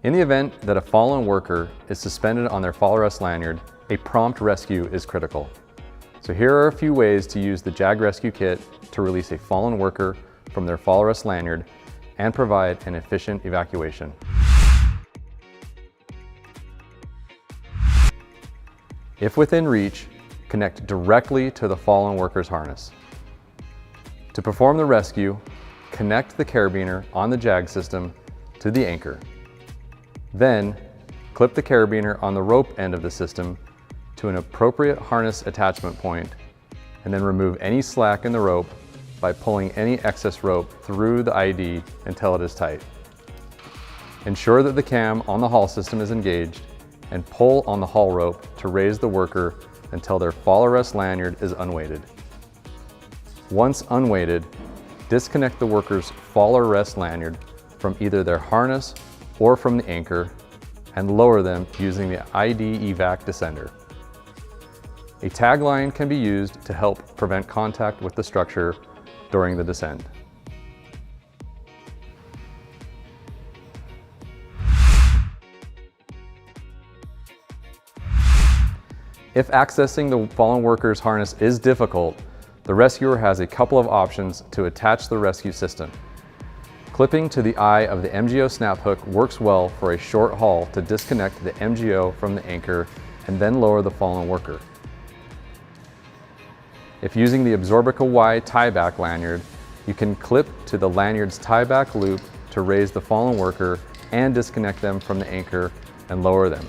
In the event that a fallen worker is suspended on their fall arrest lanyard, a prompt rescue is critical. So here are a few ways to use the JAG Rescue Kit to release a fallen worker from their fall arrest lanyard and provide an efficient evacuation. If within reach, connect directly to the fallen worker's harness. To perform the rescue, connect the carabiner on the JAG system to the anchor. Then, clip the carabiner on the rope end of the system to an appropriate harness attachment point, and then remove any slack in the rope by pulling any excess rope through the ID until it is tight. Ensure that the cam on the haul system is engaged and pull on the haul rope to raise the worker until their fall arrest lanyard is unweighted. Once unweighted, disconnect the worker's fall arrest lanyard from either their harness or from the anchor and lower them using the ID evac descender. A tag line can be used to help prevent contact with the structure during the descent. If accessing the fallen worker's harness is difficult, the rescuer has a couple of options to attach the rescue system. Clipping to the eye of the MGO snap hook works well for a short haul to disconnect the MGO from the anchor and then lower the fallen worker. If using the Absorbica Y tieback lanyard, you can clip to the lanyard's tieback loop to raise the fallen worker and disconnect them from the anchor and lower them.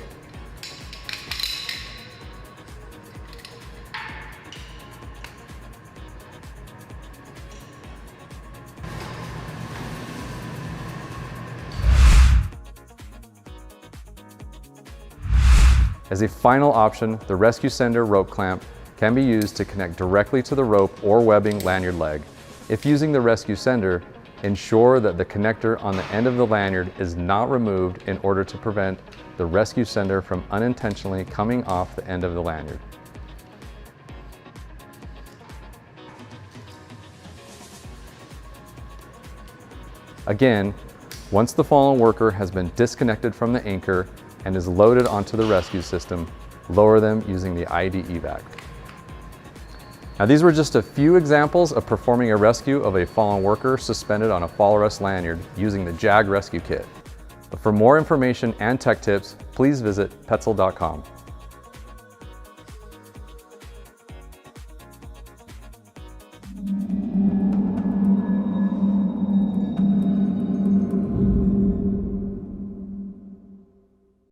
As a final option, the rescue sender rope clamp can be used to connect directly to the rope or webbing lanyard leg. If using the rescue sender, ensure that the connector on the end of the lanyard is not removed in order to prevent the rescue sender from unintentionally coming off the end of the lanyard. Again, once the fallen worker has been disconnected from the anchor and is loaded onto the rescue system, lower them using the ID evac. Now, these were just a few examples of performing a rescue of a fallen worker suspended on a fall arrest lanyard using the JAG Rescue Kit. But for more information and tech tips, please visit Petzl.com.